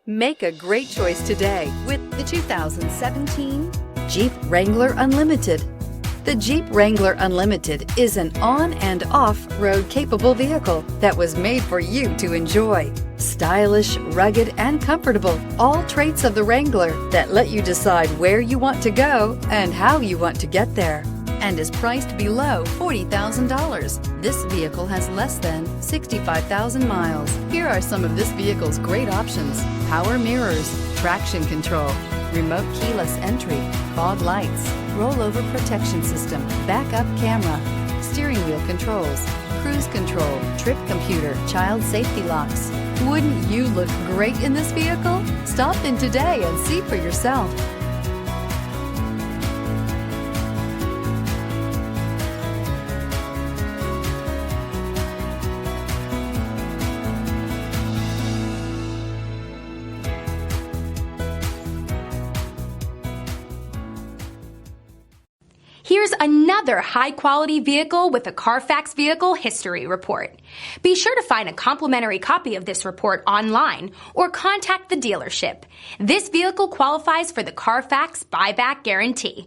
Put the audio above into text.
Make a great choice today with the 2017 Jeep Wrangler Unlimited. The Jeep Wrangler Unlimited is an on- and off-road capable vehicle that was made for you to enjoy. Stylish, rugged, and comfortable, all traits of the Wrangler that let you decide where you want to go and how you want to get there, and is priced below $40,000. This vehicle has less than 65,000 miles. Here are some of this vehicle's great options: power mirrors, traction control, remote keyless entry, fog lights, rollover protection system, backup camera, steering wheel controls, cruise control, trip computer, child safety locks. Wouldn't you look great in this vehicle? Stop in today and see for yourself. Here's another high-quality vehicle with a CARFAX Vehicle History Report. Be sure to find a complimentary copy of this report online or contact the dealership. This vehicle qualifies for the CARFAX Buyback Guarantee.